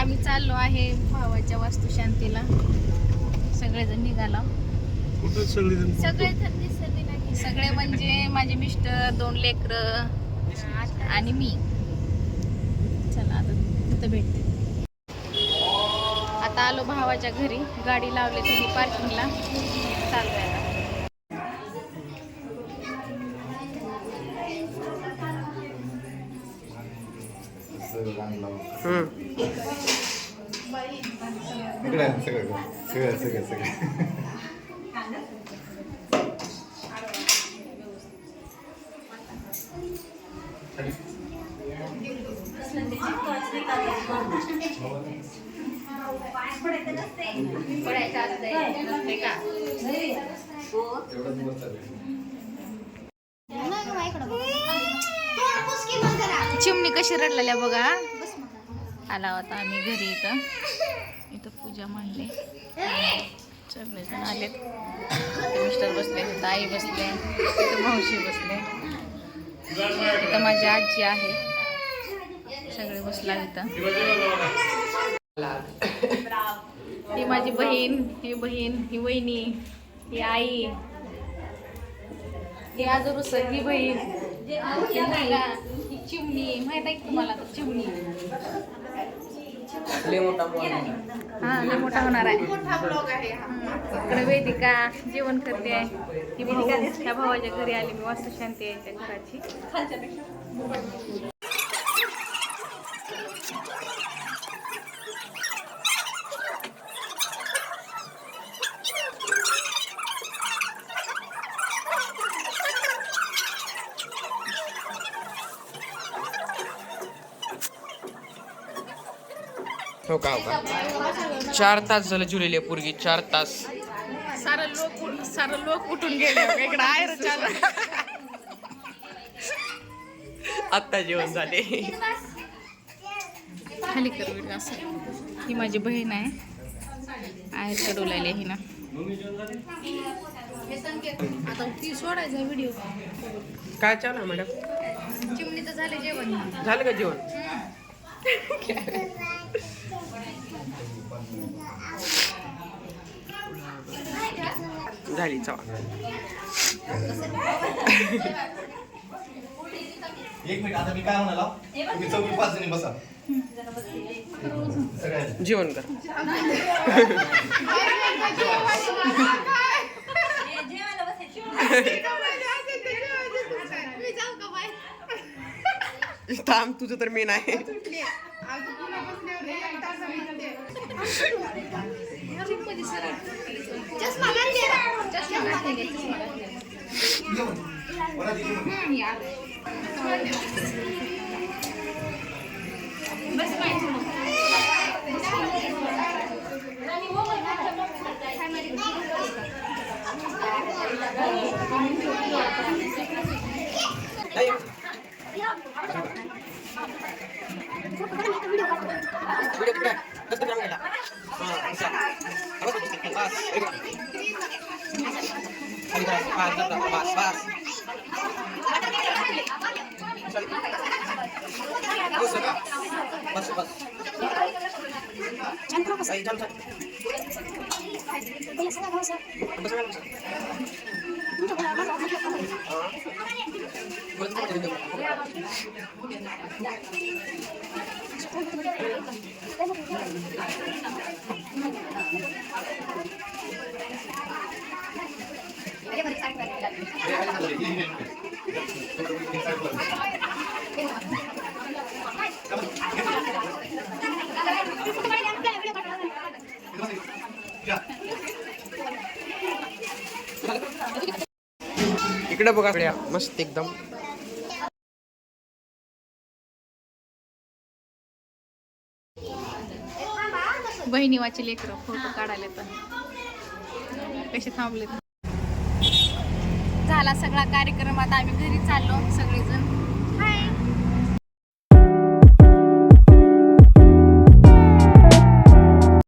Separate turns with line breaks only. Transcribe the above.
आम्ही चाललो आहे भावाच्या वास्तुशांतीला. सगळेजण निघाला. सगळे म्हणजे माझे मिस्टर, 2 लेकरं आणि मी. चला आता तिथं भेटते. आता आलो भावाच्या घरी. गाडी लावली त्यांनी पार्किंगला. चाललोय आता. चिमणी कशी रडलेल्या बघा. आला होता आम्ही घरी. इथं पूजा मांडली. सगळेजण आलेत. मिस्टर बसले, आई बसले, मावशी बसले, इथं माझी आजी आहे. सगळे बसला इथं. ही माझी बहीण, ही वहिनी, ही आई, ही आजोरू सगळी बहीण, ही चिमणी. माहित आहे की तुम्हाला? तर चिमणी लय मोठा होणार आहे. इकडे वेदिका जेवण करते आहे. ही ह्या भावाच्या घरी आली मी. वास्तुशांती आहे त्या घराची.
हो का 4 तास झालं जुलेली पोरगी. 4 तास.
सारं लोक उठून गेले. इकडे आहे चालू.
आत्ता जेवण झाले.
खाली कर असं. ही माझी बहीण आहे. कडवलेली ही ना. आता ती सोडायचा व्हिडिओ.
काय चालू आहे मॅडम?
चिमणीचं झालं जेवण.
झालं का जेवण? झाली चवा.
1 मिनिट. आता मी काय म्हणाला, तुम्ही 4-5 जणी बसा.
जेवण कर. थांब, तुझं तर मेन आहे. इकडे बघा. मस्त एकदम.
बहिणी वाचे लेकर फोटो काढायला तर कसे थांबले. झाला सगळा कार्यक्रम. आता आम्ही घरी चाललो सगळेजण.